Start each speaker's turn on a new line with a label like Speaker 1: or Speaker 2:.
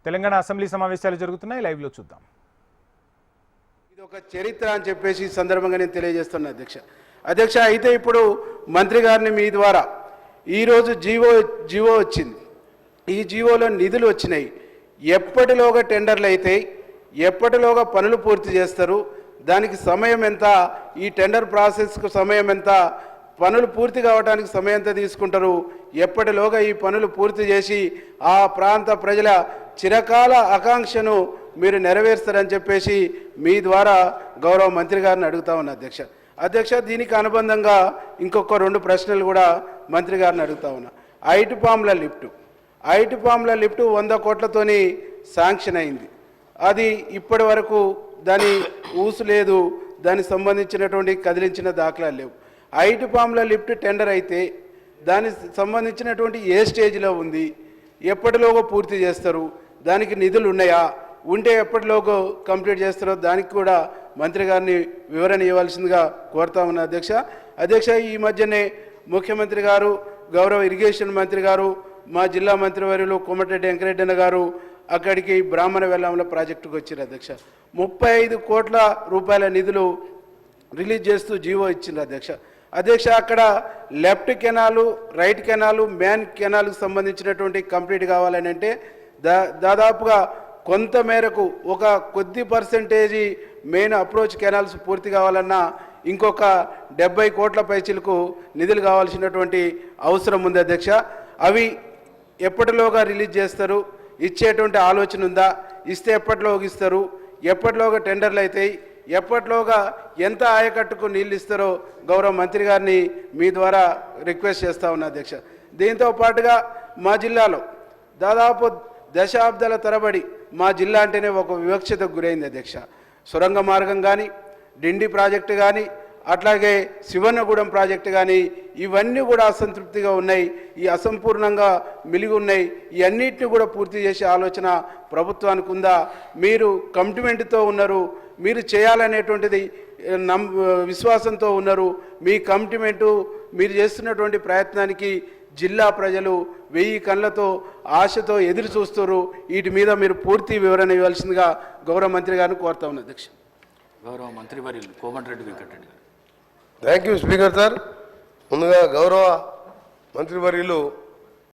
Speaker 1: Telangana assembly సమావేశాలు జరుగుతున్నాయి, live లో చూద్దాం.
Speaker 2: ఇది ఒక చరిత్ర అని చెప్పేసి ఈ సందర్భంగా నేను తెలియజేస్తున్నా అధ్యక్ష. అయితే ఇప్పుడు మంత్రి గారిని మీ ద్వారా ఈరోజు జీవో వచ్చింది. ఈ జీవోలో నిధులు వచ్చినాయి. ఎప్పటిలోగా టెండర్లు అవుతాయి, ఎప్పటిలోగా పనులు పూర్తి చేస్తారు, దానికి సమయం ఎంత, ఈ టెండర్ ప్రాసెస్కు సమయం ఎంత, పనులు పూర్తి కావడానికి సమయం ఎంత తీసుకుంటారు, ఎప్పటిలోగా ఈ పనులు పూర్తి చేసి ఆ ప్రాంత ప్రజల చిరకాల ఆకాంక్షను మీరు నెరవేరుస్తారని చెప్పేసి మీ ద్వారా గౌరవ మంత్రి గారిని అడుగుతా ఉన్నా అధ్యక్ష. దీనికి అనుబంధంగా ఇంకొక 2 ప్రశ్నలు కూడా మంత్రి గారిని అడుగుతా ఉన్నా. ఐటి పాముల లిఫ్ట్ 100 కోట్లతోని శాంక్షన్ అయింది. అది ఇప్పటి వరకు దాని ఊసు లేదు, దానికి సంబంధించినటువంటి కదిలించిన దాఖలాలు లేవు. ఐటి పాముల లిఫ్ట్ టెండర్ అయితే దానికి సంబంధించినటువంటి ఏ స్టేజ్లో ఉంది, ఎప్పటిలోగా పూర్తి చేస్తారు, దానికి నిధులు ఉన్నాయా, ఉంటే ఎప్పటిలోగా కంప్లీట్ చేస్తారో దానికి కూడా మంత్రి గారిని వివరణ ఇవ్వాల్సిందిగా కోరుతా ఉన్నా అధ్యక్ష. ఈ మధ్యనే ముఖ్యమంత్రి గారు, గౌరవ ఇరిగేషన్ మంత్రి గారు, మా జిల్లా మంత్రివర్యులు కోమటిరెడ్డి వెంకరెడ్డి గారు అక్కడికి బ్రాహ్మణ వెల్లంల ప్రాజెక్టుకు వచ్చారు అధ్యక్ష. 35 కోట్ల రూపాయల నిధులు రిలీజ్ చేస్తూ జీవో ఇచ్చింది అధ్యక్ష. అక్కడ left canal, right canal, main కెనాల్కు సంబంధించినటువంటి కంప్లీట్ కావాలని అంటే దాదాపుగా కొంత మేరకు ఒక కొద్ది పర్సెంటేజీ మెయిన్ అప్రోచ్ కెనాల్స్ పూర్తి కావాలన్నా ఇంకొక 70 కోట్ల పైచిలకు నిధులు కావాల్సినటువంటి అవసరం ఉంది అధ్యక్ష. అవి ఎప్పటిలోగా రిలీజ్ చేస్తారు, ఇచ్చేటువంటి ఆలోచన ఉందా, ఇస్తే ఎప్పటిలోగా ఇస్తారు, ఎప్పటిలోగా టెండర్లు అవుతాయి, ఎప్పటిలోగా ఎంత ఆయకట్టుకు నీళ్ళు ఇస్తారో గౌరవ మంత్రి గారిని మీ ద్వారా రిక్వెస్ట్ చేస్తూ ఉన్నా అధ్యక్ష. దీంతో పాటుగా మా జిల్లాలో దాదాపు దశాబ్దాల తరబడి మా జిల్లా అంటేనే ఒక వివక్షతకు గురైంది అధ్యక్ష. సొరంగ మార్గం కానీ, డిండి ప్రాజెక్టు కానీ, అట్లాగే శివన్నగూడెం ప్రాజెక్టు కానీ ఇవన్నీ కూడా అసంతృప్తిగా ఉన్నాయి, ఈ అసంపూర్ణంగా మిలిగి ఉన్నాయి. ఈ అన్నిటిని కూడా పూర్తి చేసే ఆలోచన ప్రభుత్వానికి ఉందా? మీరు కమిట్మెంట్తో ఉన్నారు, మీరు చేయాలనేటువంటిది విశ్వాసంతో ఉన్నారు. మీ కమిట్మెంటు, మీరు చేస్తున్నటువంటి ప్రయత్నానికి జిల్లా ప్రజలు 1000 కళ్ళతో ఆశతో ఎదురు చూస్తారు. వీటి మీద మీరు పూర్తి వివరణ ఇవ్వాల్సిందిగా గౌరవ మంత్రి గారిని కోరుతా ఉన్నా అధ్యక్ష.
Speaker 3: గౌరవ మంత్రివర్యులు కోమటిరెడ్డి వెంకటరెడ్డి గారు.
Speaker 4: Thank you speaker sir. ముందుగా గౌరవ మంత్రివర్యులు